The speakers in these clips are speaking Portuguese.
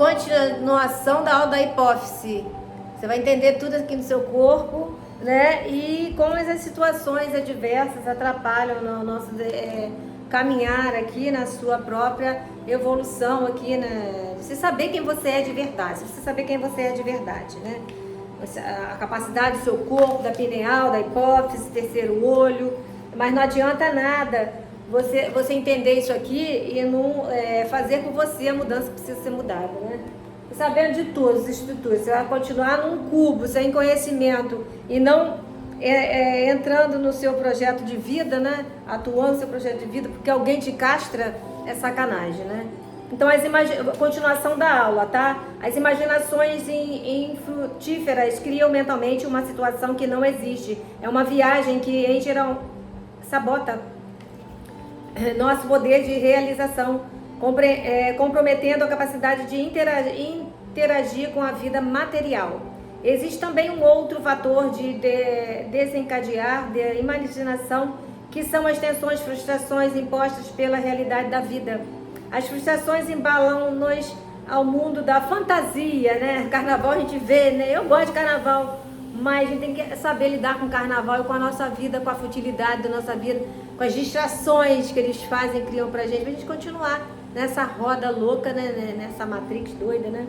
continuação da aula da hipófise. Você vai entender tudo aqui no seu corpo, né? E como as situações adversas atrapalham no nosso caminhar aqui na sua própria evolução aqui, né? Você saber quem você é de verdade, você saber quem você é de verdade, né? A capacidade do seu corpo, da pineal, da hipófise, terceiro olho, mas não adianta nada você entender isso aqui e não fazer por você a mudança que precisa ser mudada, né? Sabendo de todas as estruturas, você vai continuar num cubo, sem conhecimento e não entrando no seu projeto de vida, né? Atuando no seu projeto de vida, porque alguém te castra, é sacanagem, né? Então, continuação da aula, tá? As imaginações infrutíferas criam mentalmente uma situação que não existe. É uma viagem que, em geral, sabota nosso poder de realização, comprometendo a capacidade de interagir com a vida material. Existe também um outro fator de desencadear da imaginação, que são as tensões, frustrações impostas pela realidade da vida. As frustrações embalam-nos ao mundo da fantasia, né? Carnaval a gente vê, né? Eu gosto de carnaval, mas a gente tem que saber lidar com o carnaval e com a nossa vida, com a futilidade da nossa vida, com as distrações que eles fazem, criam pra gente continuar nessa roda louca, né? Nessa Matrix doida, né?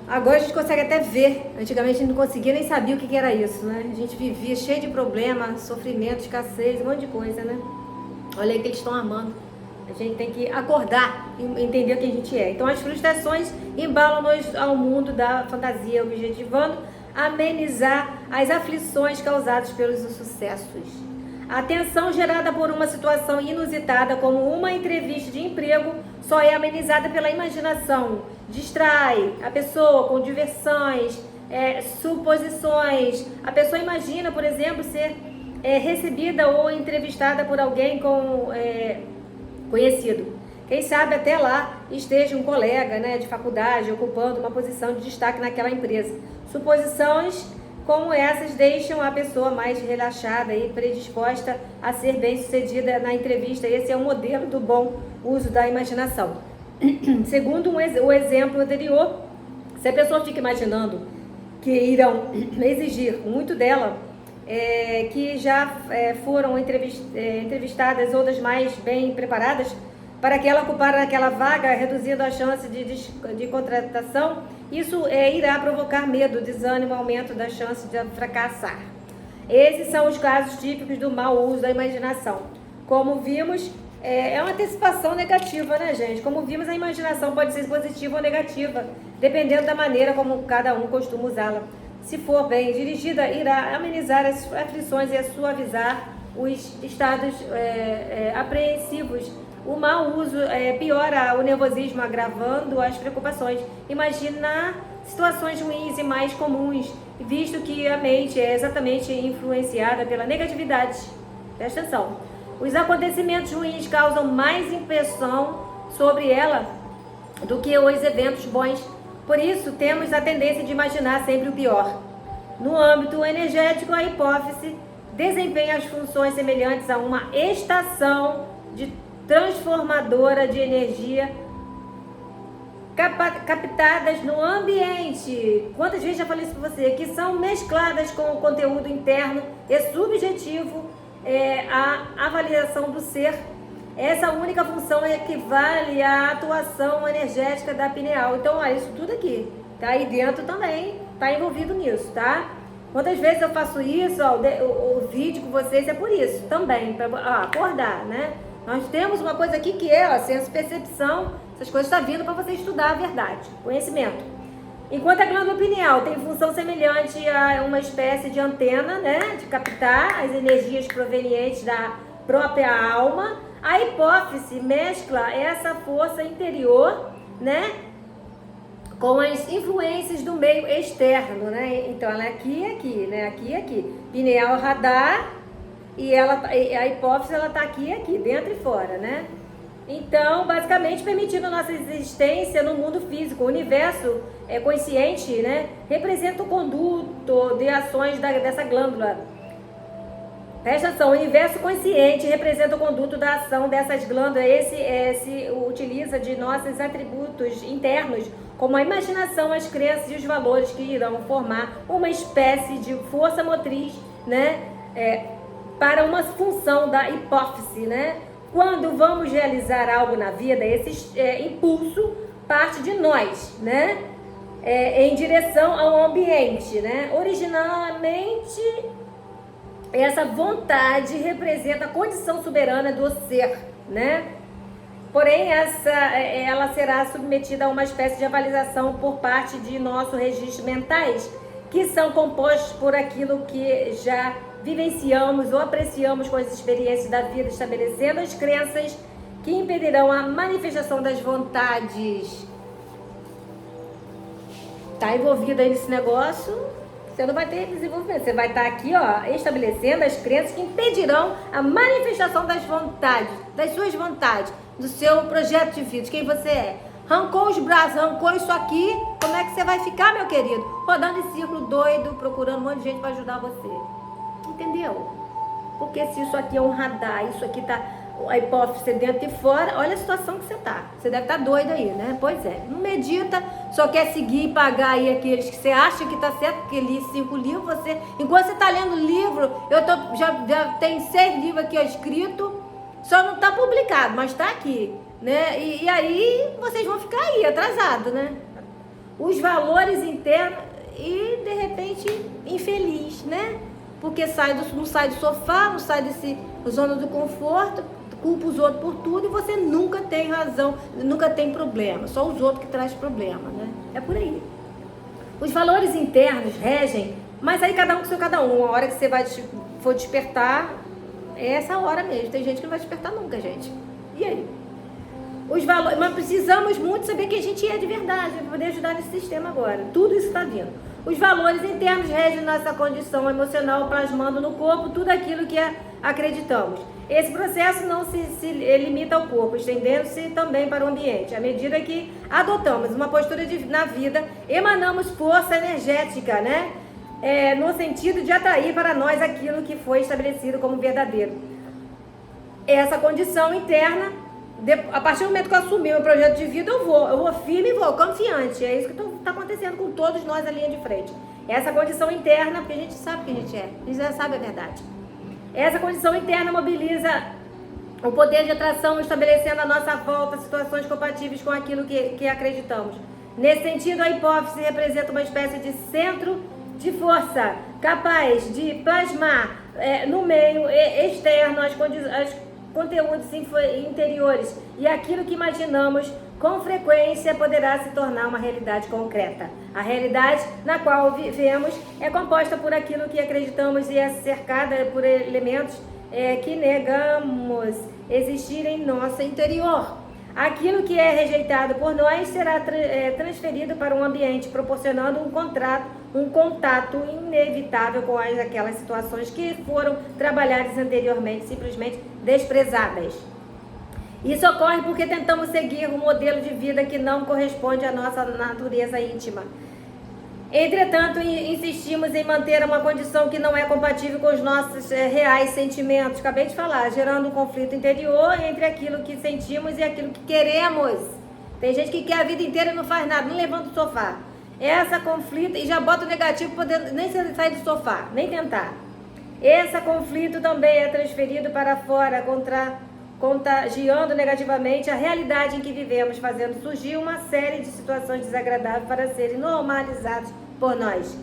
Agora a gente consegue até ver. Antigamente a gente não conseguia nem sabia o que era isso, né? A gente vivia cheio de problemas, sofrimento, escassez, um monte de coisa, né? Olha aí que eles estão armando. A gente tem que acordar e entender o que a gente é. Então as frustrações embalam-nos ao mundo da fantasia, objetivando amenizar as aflições causadas pelos insucessos. A tensão gerada por uma situação inusitada, como uma entrevista de emprego, só é amenizada pela imaginação. Distrai a pessoa com diversões, suposições. A pessoa imagina, por exemplo, ser recebida ou entrevistada por alguém conhecido. Quem sabe até lá esteja um colega, né, de faculdade ocupando uma posição de destaque naquela empresa. Suposições como essas deixam a pessoa mais relaxada e predisposta a ser bem-sucedida na entrevista. Esse é o modelo do bom uso da imaginação. Segundo o exemplo anterior, se a pessoa fica imaginando que irão exigir muito dela, que já foram entrevistadas outras mais bem preparadas para que ela ocupar aquela vaga, reduzindo a chance de contratação, isso irá provocar medo, desânimo, aumento da chance de fracassar. Esses são os casos típicos do mau uso da imaginação. Como vimos, é uma antecipação negativa, né, gente? Como vimos, a imaginação pode ser positiva ou negativa, dependendo da maneira como cada um costuma usá-la. Se for bem dirigida, irá amenizar as aflições e suavizar os estados apreensivos. O mau uso piora o nervosismo, agravando as preocupações. Imaginar situações ruins e mais comuns, visto que a mente é exatamente influenciada pela negatividade. Presta atenção. Os acontecimentos ruins causam mais impressão sobre ela do que os eventos bons. Por isso, temos a tendência de imaginar sempre o pior. No âmbito energético, a hipófise desempenha as funções semelhantes a uma estação de transformadora de energia captadas no ambiente. Quantas vezes já falei isso para você? Que são mescladas com o conteúdo interno e subjetivo, a avaliação do ser. Essa única função equivale à atuação energética da pineal. Então, olha, isso tudo aqui tá aí dentro também, tá envolvido nisso, tá? Quantas vezes eu faço isso, ó, o vídeo com vocês é por isso também, para acordar, né? Nós temos uma coisa aqui que é, ó, senso percepção, essas coisas estão vindo para você estudar a verdade, conhecimento. Enquanto a glândula pineal tem função semelhante a uma espécie de antena, né, de captar as energias provenientes da própria alma, a hipófise mescla essa força interior, né, com as influências do meio externo, né? Então ela é aqui e aqui, né? Aqui e aqui. Pineal radar e a hipófise ela tá aqui e aqui, dentro e fora, né? Então, basicamente permitindo a nossa existência no mundo físico. O universo consciente, né, representa o conduto de ações dessa glândula Presta atenção, o universo consciente representa o conduto da ação dessas glândulas. Esse utiliza de nossos atributos internos, como a imaginação, as crenças e os valores que irão formar uma espécie de força motriz, né? Para uma função da hipófise, né? Quando vamos realizar algo na vida, esse impulso parte de nós, né? Em direção ao ambiente, né? Originalmente, essa vontade representa a condição soberana do ser, né? Porém, ela será submetida a uma espécie de avaliação por parte de nossos registros mentais, que são compostos por aquilo que já vivenciamos ou apreciamos com as experiências da vida, estabelecendo as crenças que impedirão a manifestação das vontades. Tá envolvido aí nesse negócio, você não vai ter desenvolvimento. Você vai estar aqui, ó, estabelecendo as crenças que impedirão a manifestação das vontades, das suas vontades, do seu projeto de vida, de quem você é. Arrancou os braços, arrancou isso aqui, como é que você vai ficar, meu querido? Rodando em círculo doido, procurando um monte de gente para ajudar você. Entendeu? Porque se isso aqui é um radar, isso aqui tá a hipófise dentro e fora, olha a situação que você tá. Você deve estar doido aí, né? Pois é. Não medita, só quer seguir e pagar aí aqueles que você acha que tá certo, porque li 5 livros, você... Enquanto você tá lendo livro, já tem 6 livros aqui, ó, escrito, só não tá publicado, mas tá aqui, né? E aí vocês vão ficar aí, atrasados, né? Os valores internos e, de repente, infeliz, né? Porque não sai do sofá, não sai desse zona do conforto, culpa os outros por tudo e você nunca tem razão, nunca tem problema. Só os outros que trazem problema, né? É por aí. Os valores internos regem, mas aí cada um com seu cada um. A hora que você for despertar, é essa hora mesmo. Tem gente que não vai despertar nunca, gente. E aí? Os valores, mas precisamos muito saber quem a gente é de verdade para poder ajudar nesse sistema agora. Tudo isso está vindo. Os valores internos regem nossa condição emocional, plasmando no corpo tudo aquilo que acreditamos. Esse processo não se limita ao corpo, estendendo-se também para o ambiente. À medida que adotamos uma postura na vida, emanamos força energética, né? No sentido de atrair para nós aquilo que foi estabelecido como verdadeiro. Essa condição interna, a partir do momento que eu assumi meu projeto de vida, eu vou firme e vou confiante. É isso que está acontecendo com todos nós na linha de frente. Essa condição interna, porque a gente sabe quem a gente é, a gente já sabe a verdade. Essa condição interna mobiliza o poder de atração, estabelecendo à nossa volta situações compatíveis com aquilo que acreditamos. Nesse sentido, a hipófise representa uma espécie de centro de força, capaz de plasmar no meio externo as conteúdos interiores, e aquilo que imaginamos com frequência poderá se tornar uma realidade concreta. A realidade na qual vivemos é composta por aquilo que acreditamos e é cercada por elementos que negamos existir em nosso interior. Aquilo que é rejeitado por nós será transferido para um ambiente, proporcionando um contato inevitável com aquelas situações que foram trabalhadas anteriormente, simplesmente desprezadas. Isso ocorre porque tentamos seguir um modelo de vida que não corresponde à nossa natureza íntima. Entretanto, insistimos em manter uma condição que não é compatível com os nossos reais sentimentos. Acabei de falar, gerando um conflito interior entre aquilo que sentimos e aquilo que queremos. Tem gente que quer a vida inteira e não faz nada, não levanta do sofá. Essa conflito, e já bota o negativo, podendo nem sair do sofá, nem tentar. Esse conflito também é transferido para fora, contagiando negativamente a realidade em que vivemos, fazendo surgir uma série de situações desagradáveis para serem normalizadas por nós.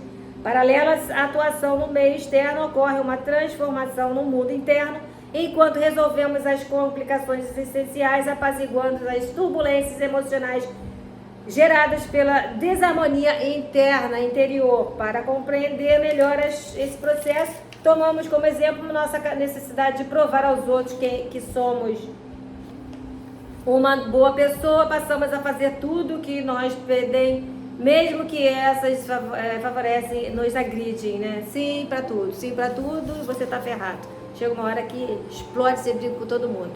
Paralelas à atuação no meio externo, ocorre uma transformação no mundo interno, enquanto resolvemos as complicações essenciais, apaziguando as turbulências emocionais geradas pela desarmonia interior. Para compreender melhor esse processo, tomamos como exemplo nossa necessidade de provar aos outros que somos uma boa pessoa, passamos a fazer tudo que nós pedem, mesmo que essas favorecem, nos agridem, né? Sim para tudo, você tá ferrado. Chega uma hora que explode, você briga com todo mundo.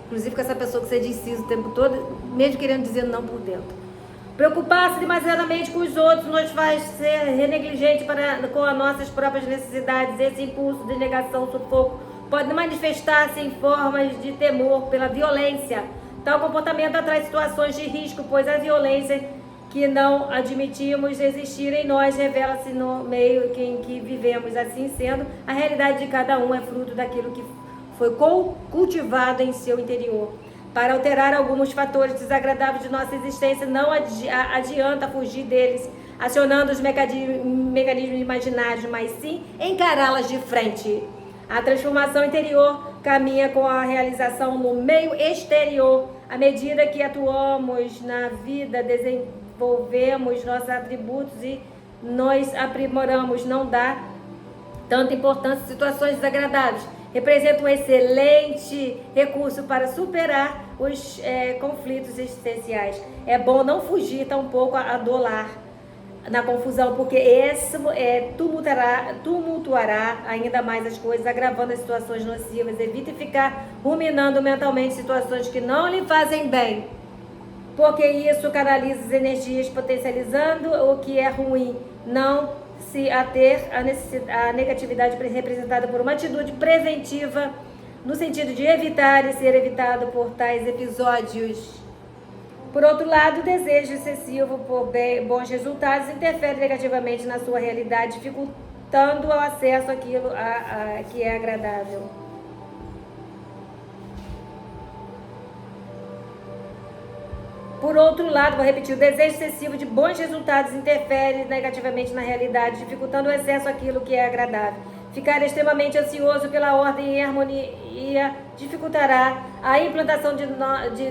Inclusive com essa pessoa que você diz sim o tempo todo, mesmo querendo dizer não por dentro. Preocupar-se demasiadamente com os outros nos faz ser negligente com as nossas próprias necessidades. Esse impulso de negação, sufoco, pode manifestar-se em formas de temor pela violência. Tal comportamento atrai situações de risco, pois a violência que não admitimos existir em nós revela-se no meio em que vivemos. Assim sendo, a realidade de cada um é fruto daquilo que foi cultivado em seu interior. Para alterar alguns fatores desagradáveis de nossa existência, não adianta fugir deles, acionando os mecanismos imaginários, mas sim encará-las de frente. A transformação interior caminha com a realização no meio exterior. À medida que atuamos na vida, desenvolvemos nossos atributos e nos aprimoramos. Não dá tanta importância às situações desagradáveis. Representa um excelente recurso para superar os conflitos existenciais. É bom não fugir tampouco a dolar na confusão, porque isso tumultuará ainda mais as coisas, agravando as situações nocivas. Evite ficar ruminando mentalmente situações que não lhe fazem bem, porque isso canaliza as energias, potencializando o que é ruim. Não se ater à negatividade representada por uma atitude preventiva, no sentido de evitar e ser evitado por tais episódios. Por outro lado, o desejo excessivo por bons resultados interfere negativamente na sua realidade, dificultando o acesso àquilo que é agradável. Por outro lado, vou repetir, o desejo excessivo de bons resultados interfere negativamente na realidade, dificultando o acesso àquilo que é agradável. Ficar extremamente ansioso pela ordem e harmonia dificultará a implantação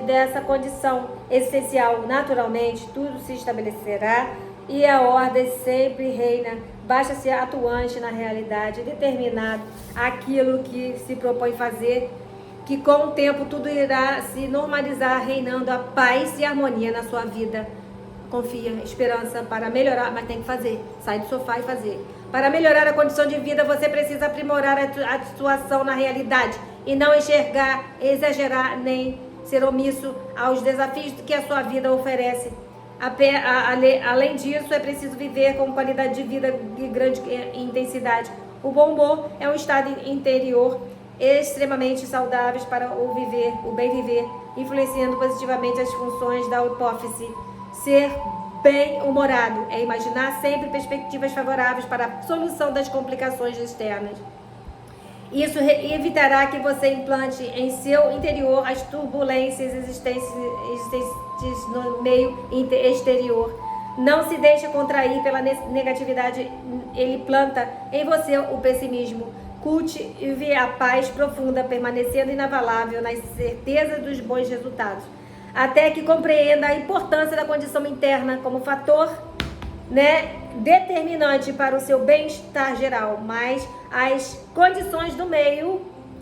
dessa condição essencial. Naturalmente, tudo se estabelecerá e a ordem sempre reina. Basta ser atuante na realidade, determinado aquilo que se propõe fazer, que com o tempo tudo irá se normalizar, reinando a paz e a harmonia na sua vida. Confia, esperança para melhorar, mas tem que fazer. Sai do sofá e fazer. Para melhorar a condição de vida, você precisa aprimorar a situação na realidade e não exagerar, nem ser omisso aos desafios que a sua vida oferece. Além disso, é preciso viver com qualidade de vida de grande intensidade. O bom humor é um estado interior extremamente saudáveis para o bem viver, influenciando positivamente as funções da hipófise. Ser bem-humorado é imaginar sempre perspectivas favoráveis para a solução das complicações externas. Isso evitará que você implante em seu interior as turbulências existentes no meio exterior. Não se deixe contrair pela negatividade, ele planta em você o pessimismo. Cultive a paz profunda, permanecendo inabalável na certeza dos bons resultados, até que compreenda a importância da condição interna como fator, determinante para o seu bem-estar geral. Mas as condições do meio,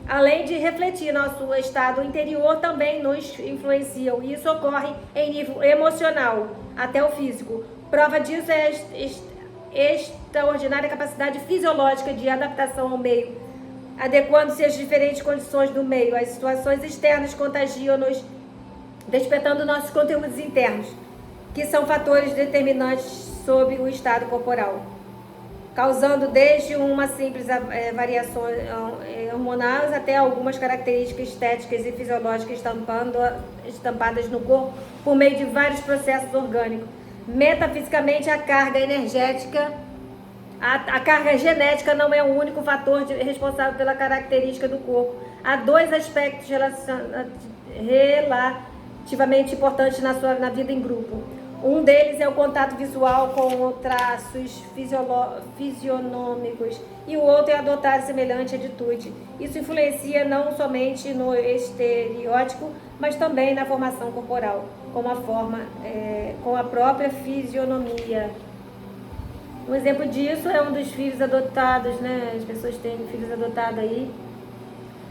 além de refletir nosso estado interior, também nos influenciam. Isso ocorre em nível emocional, até o físico. Prova disso é extraordinária capacidade fisiológica de adaptação ao meio, adequando-se às diferentes condições do meio. As situações externas contagiam-nos, despertando nossos conteúdos internos, que são fatores determinantes sobre o estado corporal, causando desde uma simples variação hormonal até algumas características estéticas e fisiológicas estampadas no corpo por meio de vários processos orgânicos. Metafisicamente, a carga energética, a carga genética não é o único fator responsável pela característica do corpo. Há dois aspectos relativamente importantes na vida em grupo. Um deles é o contato visual com traços fisionômicos e o outro é adotar semelhante atitude. Isso influencia não somente no estereótipo, mas também na formação corporal, com a própria fisionomia. Um exemplo disso é um dos filhos adotados, As pessoas têm filhos adotados aí.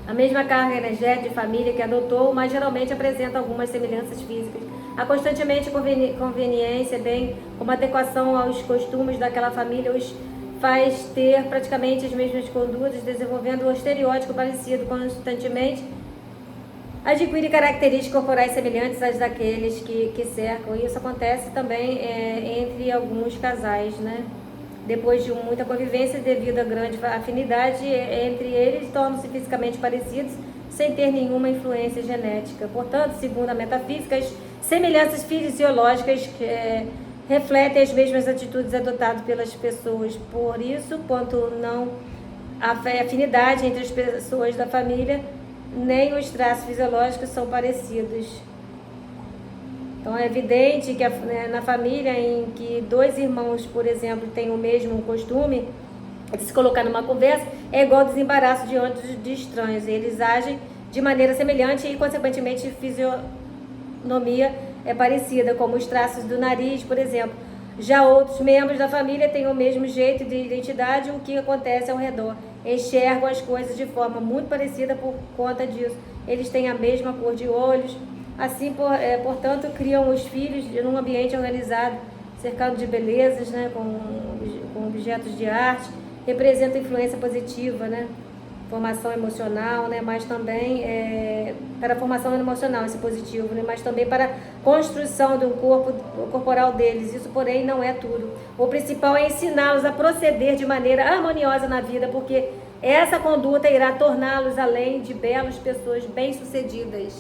A mesma carga energética de família que adotou, mas geralmente apresenta algumas semelhanças físicas. Há constantemente conveniência, bem como adequação aos costumes daquela família, os faz ter praticamente as mesmas condutas, desenvolvendo um estereótipo parecido constantemente. Adquire características corporais semelhantes às daqueles que cercam. E isso acontece também entre alguns casais, Depois de muita convivência, devido à grande afinidade entre eles, tornam-se fisicamente parecidos sem ter nenhuma influência genética. Portanto, segundo a metafísica, as semelhanças fisiológicas refletem as mesmas atitudes adotadas pelas pessoas. Por isso, quanto não a afinidade entre as pessoas da família, nem os traços fisiológicos são parecidos. Então é evidente que na família em que dois irmãos, por exemplo, têm o mesmo costume de se colocar numa conversa, é igual desembaraço diante de estranhos. Eles agem de maneira semelhante e, consequentemente, a fisionomia é parecida, como os traços do nariz, por exemplo. Já outros membros da família têm o mesmo jeito de identidade, o que acontece ao redor. Enxergam as coisas de forma muito parecida por conta disso. Eles têm a mesma cor de olhos. Assim, portanto, criam os filhos num ambiente organizado, cercado de belezas, né, com objetos de arte, representa influência positiva, né, formação emocional, né, mas também para a formação emocional, isso é positivo, né, mas também para a construção do corpo corporal deles. Isso, porém, não é tudo. O principal é ensiná-los a proceder de maneira harmoniosa na vida, porque essa conduta irá torná-los, além de belas pessoas bem-sucedidas.